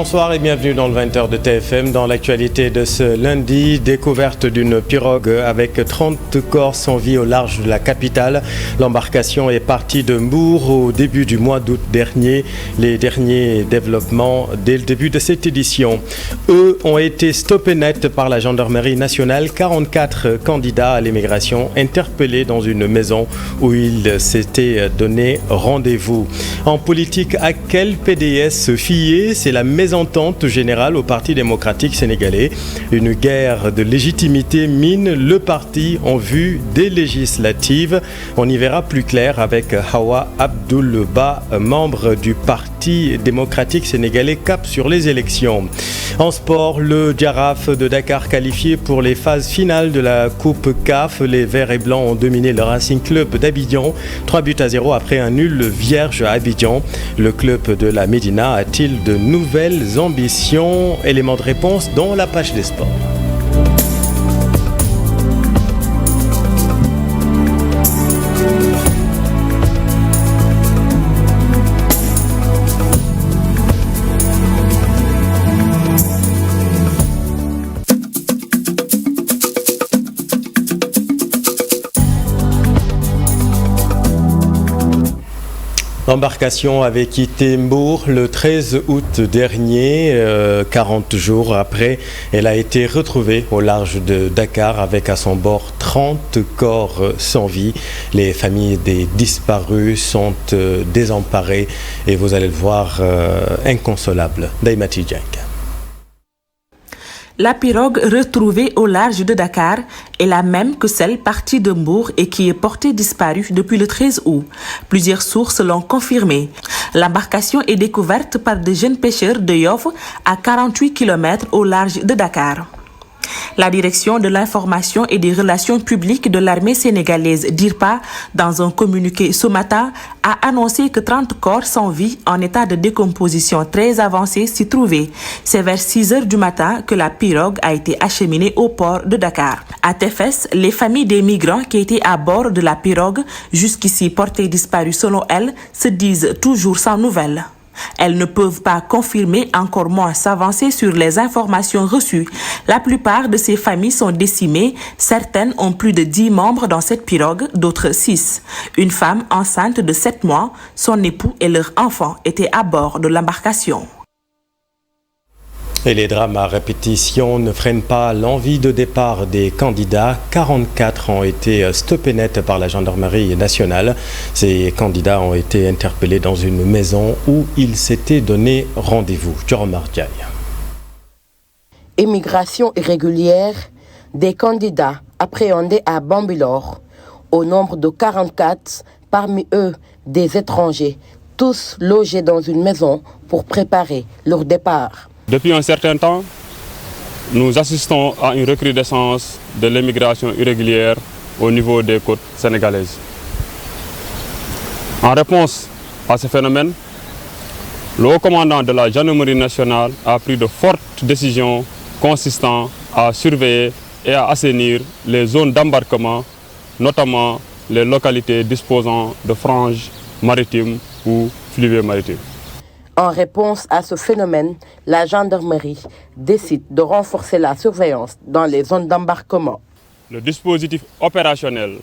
Bonsoir et bienvenue dans le 20h de TFM. Dans l'actualité de ce lundi, découverte d'une pirogue avec 30 corps sans vie au large de la capitale. L'embarcation est partie de Mbour au début du mois d'août dernier. Les derniers développements dès le début de cette édition. Eux ont été stoppés net par la gendarmerie nationale. 44 candidats à l'immigration interpellés dans une maison où ils s'étaient donné rendez-vous. En politique, à quel PDS se fier? C'est la mésentente générale au Parti démocratique sénégalais. Une guerre de légitimité mine le parti en vue des législatives. On y verra plus clair avec Hawa Abdoul-Ba, membre du Parti démocratique sénégalais, cap sur les élections. En sport, le Jaraaf de Dakar qualifié pour les phases finales de la Coupe CAF. Les Verts et Blancs ont dominé le Racing Club d'Abidjan. 3-0 après un nul vierge à Abidjan. Le club de la Médina a-t-il de nouvelles ambitions? Élément de réponse dans la page des sports. L'embarcation avait quitté Mbour le 13 août dernier, 40 jours après. Elle a été retrouvée au large de Dakar avec à son bord 30 corps sans vie. Les familles des disparus sont désemparées et vous allez le voir, inconsolables. Daimati Dieng. La pirogue retrouvée au large de Dakar est la même que celle partie de Mbour et qui est portée disparue depuis le 13 août. Plusieurs sources l'ont confirmé. L'embarcation est découverte par de jeunes pêcheurs de Yoff à 48 km au large de Dakar. La direction de l'information et des relations publiques de l'armée sénégalaise, DIRPA, dans un communiqué ce matin, a annoncé que 30 corps sans vie en état de décomposition très avancée s'y trouvaient. C'est vers 6 heures du matin que la pirogue a été acheminée au port de Dakar. À Tefes, les familles des migrants qui étaient à bord de la pirogue, jusqu'ici portées disparues selon elles, se disent toujours sans nouvelles. Elles ne peuvent pas confirmer, encore moins s'avancer sur les informations reçues. La plupart de ces familles sont décimées. Certaines ont plus de 10 membres dans cette pirogue, d'autres 6. Une femme enceinte de 7 mois, son époux et leur enfant étaient à bord de l'embarcation. Et les drames à répétition ne freinent pas l'envie de départ des candidats. 44 ont été stoppés net par la gendarmerie nationale. Ces candidats ont été interpellés dans une maison où ils s'étaient donné rendez-vous. Jérôme Diaye. Immigration irrégulière, des candidats appréhendés à Bambilor, au nombre de 44, parmi eux des étrangers, tous logés dans une maison pour préparer leur départ. Depuis un certain temps, nous assistons à une recrudescence de l'immigration irrégulière au niveau des côtes sénégalaises. En réponse à ce phénomène, le haut commandant de la gendarmerie nationale a pris de fortes décisions consistant à surveiller et à assainir les zones d'embarquement, notamment les localités disposant de franges maritimes ou fluviaux maritimes. En réponse à ce phénomène, la gendarmerie décide de renforcer la surveillance dans les zones d'embarquement. Le dispositif opérationnel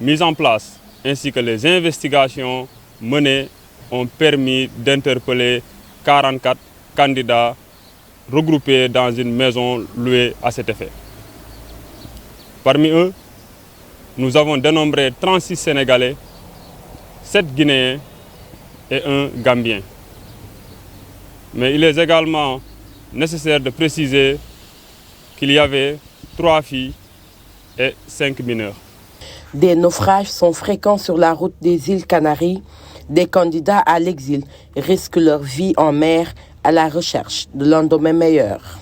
mis en place ainsi que les investigations menées ont permis d'interpeller 44 candidats regroupés dans une maison louée à cet effet. Parmi eux, nous avons dénombré 36 Sénégalais, 7 Guinéens et 1 Gambien. Mais il est également nécessaire de préciser qu'il y avait 3 filles et 5 mineurs. Des naufrages sont fréquents sur la route des îles Canaries. Des candidats à l'exil risquent leur vie en mer à la recherche de lendemain meilleur.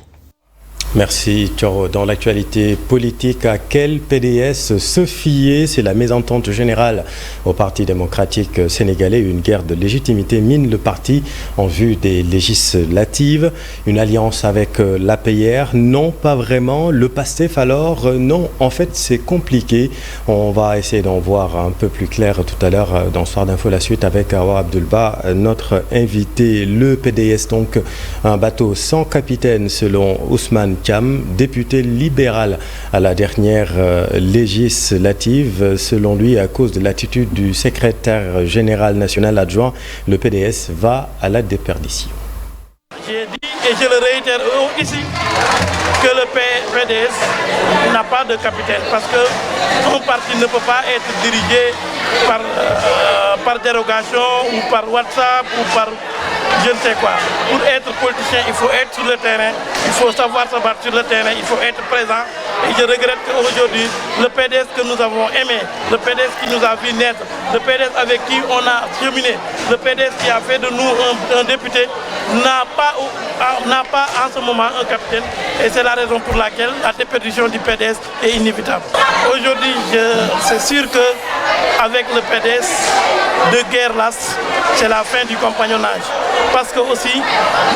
Merci Thioro. Dans l'actualité politique, à quel PDS se fier? C'est la mésentente générale au Parti démocratique sénégalais. Une guerre de légitimité mine le parti en vue des législatives. Une alliance avec l'APR? Non, pas vraiment. Le PASTEF alors? Non, en fait c'est compliqué. On va essayer d'en voir un peu plus clair tout à l'heure dans Soir d'Info, la suite avec Awa Abdulba, notre invité. Le PDS, donc un bateau sans capitaine selon Ousmane Thiam, député libéral à la dernière législative. Selon lui, à cause de l'attitude du secrétaire général national adjoint, le PDS va à la déperdition. J'ai dit et je le réitère ici que le PDS n'a pas de capitaine parce qu'un parti ne peut pas être dirigé par dérogation ou par WhatsApp ou par je ne sais quoi. Pour être politicien, il faut être sur le terrain, il faut savoir se battre sur le terrain, il faut être présent. Et je regrette qu'aujourd'hui, le PDS que nous avons aimé, le PDS qui nous a vu naître, le PDS avec qui on a cheminé, le PDS qui a fait de nous un député, n'a pas en ce moment un capitaine. Et c'est la raison pour laquelle la déperdition du PDS est inévitable. Aujourd'hui, c'est sûr qu'avec le PDS, de guerre lasse, c'est la fin du compagnonnage. Parce que aussi,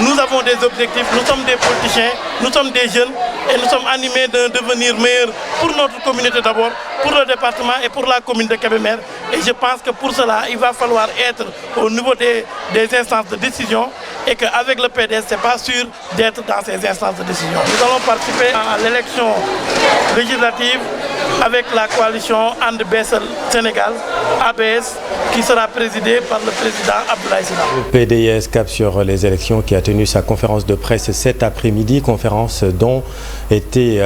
nous avons des objectifs, nous sommes des politiciens, nous sommes des jeunes et nous sommes animés d'un devenir meilleur pour notre communauté d'abord, pour le département et pour la commune de Kébémer. Et je pense que pour cela, il va falloir être au niveau des instances de décision et qu'avec le PDS, ce n'est pas sûr d'être dans ces instances de décision. Nous allons participer à l'élection législative avec la coalition And Bessel Sénégal, ABS, qui sera présidée par le président Abdoulaye Sylla. Le PDS cap sur les élections qui a tenu sa conférence de presse cet après-midi, conférence dont étaient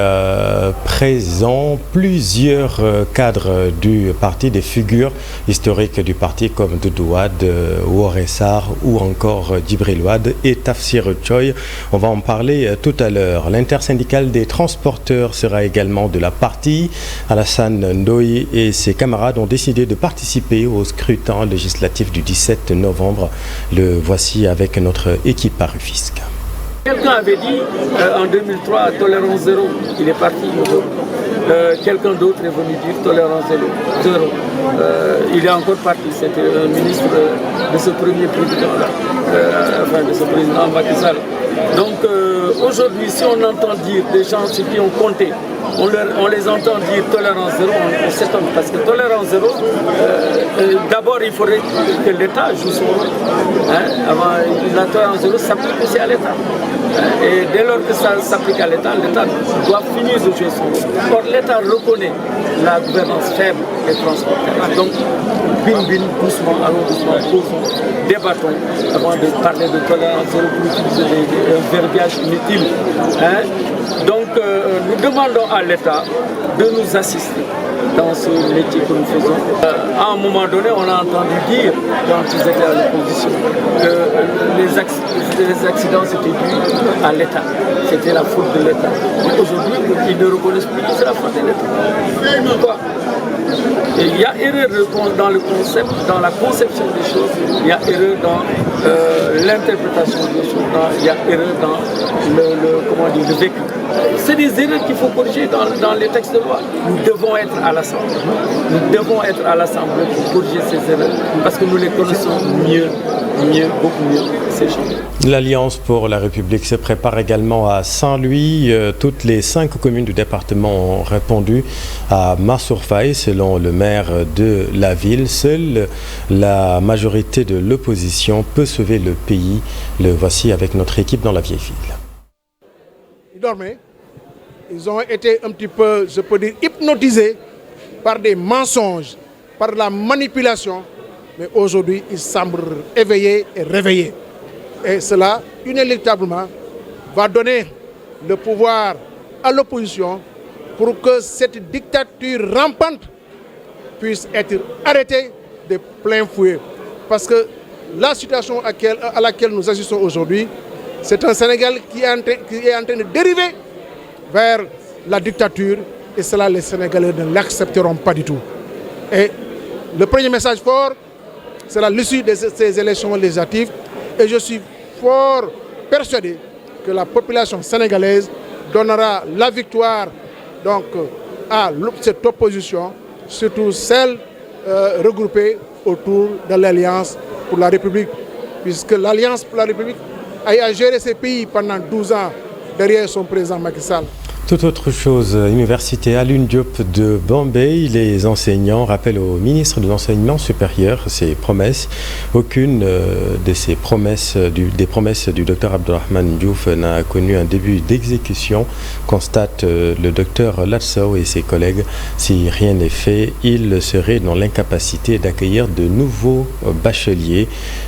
présents plusieurs cadres du parti, des figures historiques du parti comme Doudou Wade, Woré Sarr ou encore Djibril Wade et Tafsir Choy. On va en parler tout à l'heure. L'intersyndicale des transporteurs sera également de la partie. Alassane Ndoye et ses camarades ont décidé de participer au scrutin législatif du 17 novembre. Le voici avec notre équipe à Rufisque. Quelqu'un avait dit en 2003 tolérance zéro, il est parti. Quelqu'un d'autre est venu dire tolérance zéro. Il est encore parti, c'était un ministre de ce premier président-là, de ce président Macky Sall. Donc aujourd'hui, si on entend dire des gens qui ont compté, on les entend dire tolérance zéro, on s'étonne parce que tolérance zéro, d'abord il faudrait que l'État joue son rôle. Avant, la tolérance zéro s'applique aussi à l'État. Et dès lors que ça s'applique à l'État, l'État doit finir de jouer son rôle. Or, l'État reconnaît la gouvernance faible des transporteurs. Donc, doucement, allons doucement, posons, débattons avant de parler de tolérance zéro pour utiliser des verbiages inutiles. Donc, nous demandons à l'État de nous assister dans ce métier que nous faisons. À un moment donné, on a entendu dire, quand ils étaient à l'opposition, que les accidents c'était dû à l'État. C'était la faute de l'État. Aujourd'hui, ils ne reconnaissent plus que c'est la faute de l'État. Pourquoi ? Et il y a erreur dans le concept, dans la conception des choses, il y a erreur dans l'interprétation des choses, il y a erreur dans le vécu. C'est des erreurs qu'il faut corriger dans les textes de loi. Nous devons être à l'Assemblée. Nous devons être à l'Assemblée pour corriger ces erreurs parce que nous les connaissons mieux, beaucoup mieux, ces gens. L'Alliance pour la République se prépare également à Saint-Louis. Toutes les 5 communes du département ont répondu à Mansour Faye, selon le maire de la ville. Seule la majorité de l'opposition peut sauver le pays. Le voici avec notre équipe dans la vieille ville. Ils dormaient. Ils ont été un petit peu, je peux dire, hypnotisés par des mensonges, par la manipulation. Mais aujourd'hui, ils semblent éveillés et réveillés. Et cela, inéluctablement, va donner le pouvoir à l'opposition pour que cette dictature rampante puisse être arrêtée de plein fouet. Parce que la situation à laquelle nous assistons aujourd'hui, c'est un Sénégal qui est en train de dériver vers la dictature et cela, les Sénégalais ne l'accepteront pas du tout. Et le premier message fort, c'est l'issue de ces élections législatives et je suis fort persuadé que la population sénégalaise donnera la victoire donc, à cette opposition, surtout celle regroupée autour de l'Alliance pour la République, puisque l'Alliance pour la République a géré ces pays pendant 12 ans derrière son président Macky Sall. Toute autre chose, Université Alioune Diop de Bambey, les enseignants rappellent au ministre de l'Enseignement supérieur ses promesses. Aucune des promesses du docteur Abdourahmane Diouf n'a connu un début d'exécution, constate le docteur Latsou et ses collègues. Si rien n'est fait, il serait dans l'incapacité d'accueillir de nouveaux bacheliers.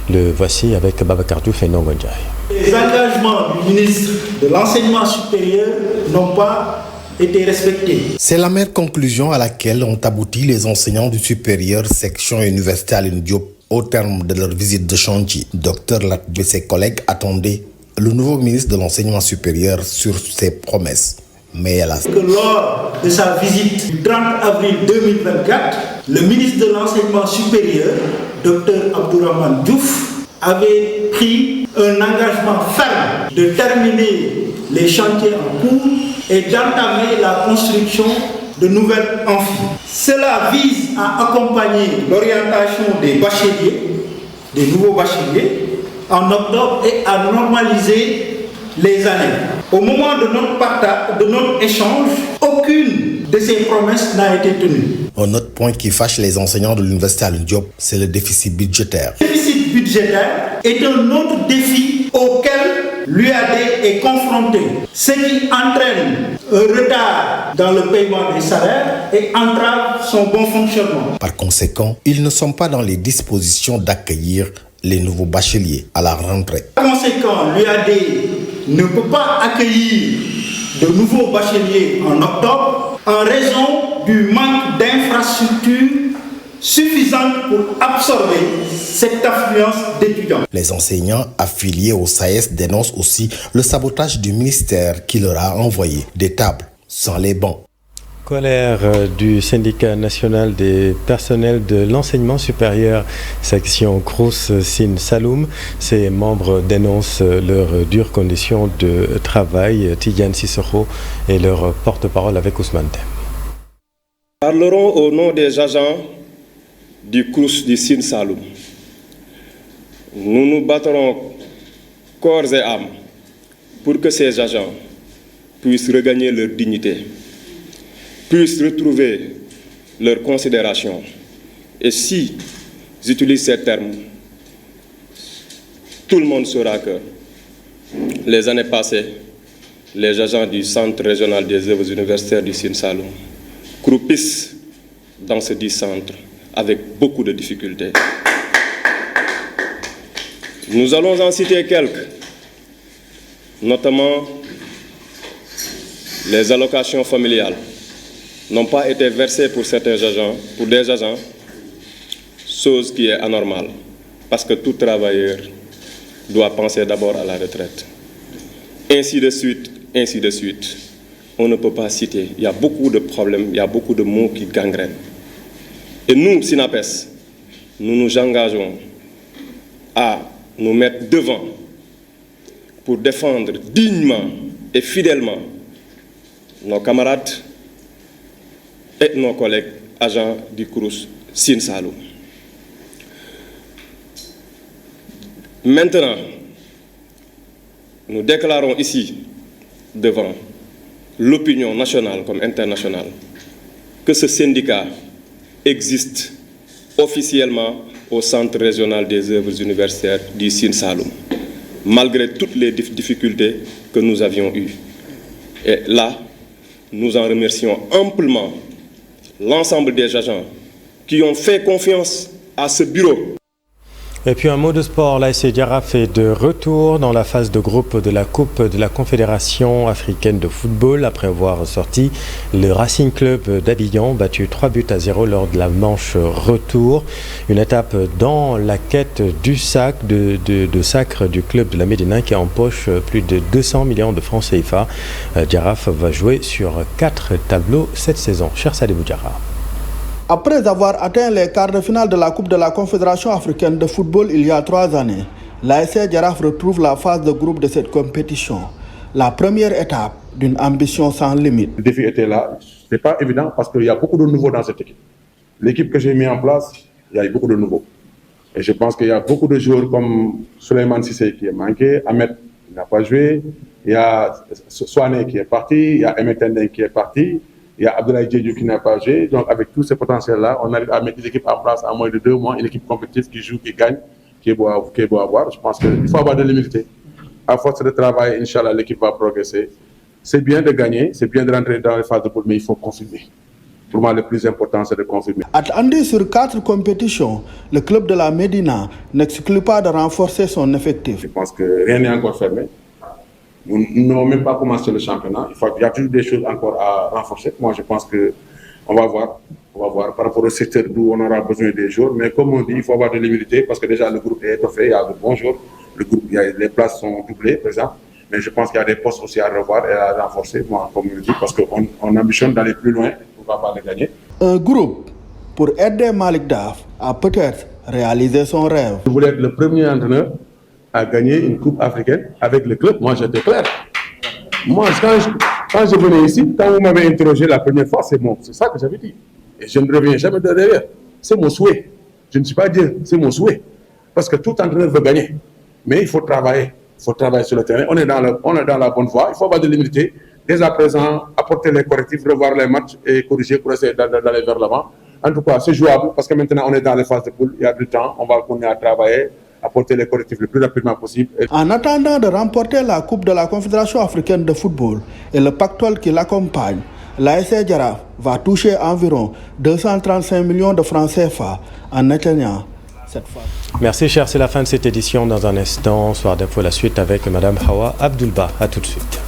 Le voici avec Babacar Diouf et Ndongo Ndiaye. Les engagements du ministre de l'Enseignement supérieur n'ont pas été respectés. C'est la même conclusion à laquelle ont abouti les enseignants du supérieur section Université Alioune Diop au terme de leur visite de chantier. Dr Latsou et ses collègues attendaient le nouveau ministre de l'Enseignement supérieur sur ses promesses. Mais hélas. Que lors de sa visite du 30 avril 2024, le ministre de l'Enseignement supérieur, Dr Abdourahmane Diouf, avait pris un engagement ferme de terminer les chantiers en cours et d'entamer la construction de nouvelles amphis. Cela vise à accompagner l'orientation des bacheliers, des nouveaux bacheliers, en octobre et à normaliser les années. Au moment de notre échange, aucune de ces promesses n'a été tenue. Un autre point qui fâche les enseignants de l'Université Alioune Diop, c'est le déficit budgétaire. Le déficit budgétaire est un autre défi auquel l'UAD est confronté, ce qui entraîne un retard dans le paiement des salaires et entrave son bon fonctionnement. Par conséquent, ils ne sont pas dans les dispositions d'accueillir les nouveaux bacheliers à la rentrée. Par conséquent, l'UAD ne peut pas accueillir de nouveaux bacheliers en octobre en raison du manque d'infrastructures suffisantes pour absorber cette affluence d'étudiants. Les enseignants affiliés au SAES dénoncent aussi le sabotage du ministère qui leur a envoyé des tables sans les bancs. Colère du syndicat national des personnels de l'enseignement supérieur, section Crous Sine Saloum. Ses membres dénoncent leurs dures conditions de travail. Tidiane Sissoko est leur porte-parole avec Ousmane Dem. Parlerons au nom des agents du Crous du Sine Saloum. Nous nous battrons corps et âme pour que ces agents puissent regagner leur dignité, puissent retrouver leur considération. Et si j'utilise ces termes, tout le monde saura que les années passées, les agents du Centre régional des œuvres universitaires du Sine Saloum croupissent dans ce dit centre avec beaucoup de difficultés. Nous allons en citer quelques, notamment les allocations familiales n'ont pas été versées pour certains agents, pour des agents, chose qui est anormale, parce que tout travailleur doit penser d'abord à la retraite. Ainsi de suite, ainsi de suite. On ne peut pas citer. Il y a beaucoup de problèmes, il y a beaucoup de mots qui gangrènent. Et nous, SYNAPES, nous nous engageons à nous mettre devant pour défendre dignement et fidèlement nos camarades et nos collègues agents du Crous Sine Saloum. Maintenant, nous déclarons ici, devant l'opinion nationale comme internationale, que ce syndicat existe officiellement au Centre régional des œuvres universitaires du Sine Saloum, malgré toutes les difficultés que nous avions eues. Et là, nous en remercions amplement l'ensemble des agents qui ont fait confiance à ce bureau. Et puis un mot de sport, l'AS Jaraaf est de retour dans la phase de groupe de la Coupe de la Confédération africaine de football après avoir sorti le Racing Club d'Abidjan, battu 3-0 lors de la manche retour. Une étape dans la quête du sacre du club de la Médina qui empoche plus de 200 millions de francs CFA. Jaraaf va jouer sur 4 tableaux cette saison. Cher Sadibou Diarra. Après avoir atteint les quarts de finale de la Coupe de la Confédération africaine de football il y a 3 années, l'AS Jaraaf retrouve la phase de groupe de cette compétition. la première étape d'une ambition sans limite. Le défi était là. Ce n'est pas évident parce qu'il y a beaucoup de nouveaux dans cette équipe. L'équipe que j'ai mise en place, il y a eu beaucoup de nouveaux. Et je pense qu'il y a beaucoup de joueurs comme Souleymane Cissé qui est manqué, Ahmed qui n'a pas joué, il y a Soane qui est parti, il y a Ahmed Tendeng qui est parti, il y a Abdoulaye Diédhiou qui n'a pas joué. Donc avec tous ces potentiels-là, on arrive à mettre une équipe en place en moins de 2 mois, une équipe compétitive qui joue, qui gagne, qui est beau à voir. Je pense qu'il faut avoir de l'humilité. À force de travail, Inch'Allah, l'équipe va progresser. C'est bien de gagner, c'est bien de rentrer dans les phases de poule, mais il faut confirmer. Pour moi, le plus important, c'est de confirmer. Attendu sur 4 compétitions, le club de la Médina n'exclut pas de renforcer son effectif. Je pense que rien n'est encore fermé. Nous n'avons même pas commencé le championnat. Il y a toujours des choses encore à renforcer. Moi, je pense qu'on va voir. On va voir par rapport au secteur d'où on aura besoin des jours. Mais comme on dit, il faut avoir de l'humilité parce que déjà le groupe est étoffé, il y a de bons jours. Le groupe, les places sont doublées, par exemple. Mais je pense qu'il y a des postes aussi à revoir et à renforcer, moi, comme je dis, parce qu'on ambitionne d'aller plus loin. On va pas les gagner. Un groupe pour aider Malick Daaf à peut-être réaliser son rêve. Je voulais être le premier entraîneur à gagner une coupe africaine avec le club. Moi, j'étais clair. Moi, quand je venais ici, quand vous m'avez interrogé la première fois, c'est ça que j'avais dit. Et je ne reviens jamais de derrière. C'est mon souhait. Je ne suis pas Dieu, c'est mon souhait. Parce que tout entraîneur veut gagner. Mais il faut travailler. Il faut travailler sur le terrain. On est dans la bonne voie. Il faut avoir de l'humilité. Dès à présent, apporter les correctifs, revoir les matchs et corriger pour essayer d'aller vers l'avant. En tout cas, c'est jouable parce que maintenant, on est dans les phases de poule. Il y a du temps. On va continuer à travailler, apporter les correctifs le plus rapidement possible. En attendant de remporter la Coupe de la Confédération africaine de football et le pactole qui l'accompagne, l'ASC Jaraaf va toucher environ 235 millions de francs CFA en atteignant cette phase. Merci cher, c'est la fin de cette édition. Dans un instant, Soir d'info, la suite avec Madame Hawa Abdulba. À tout de suite.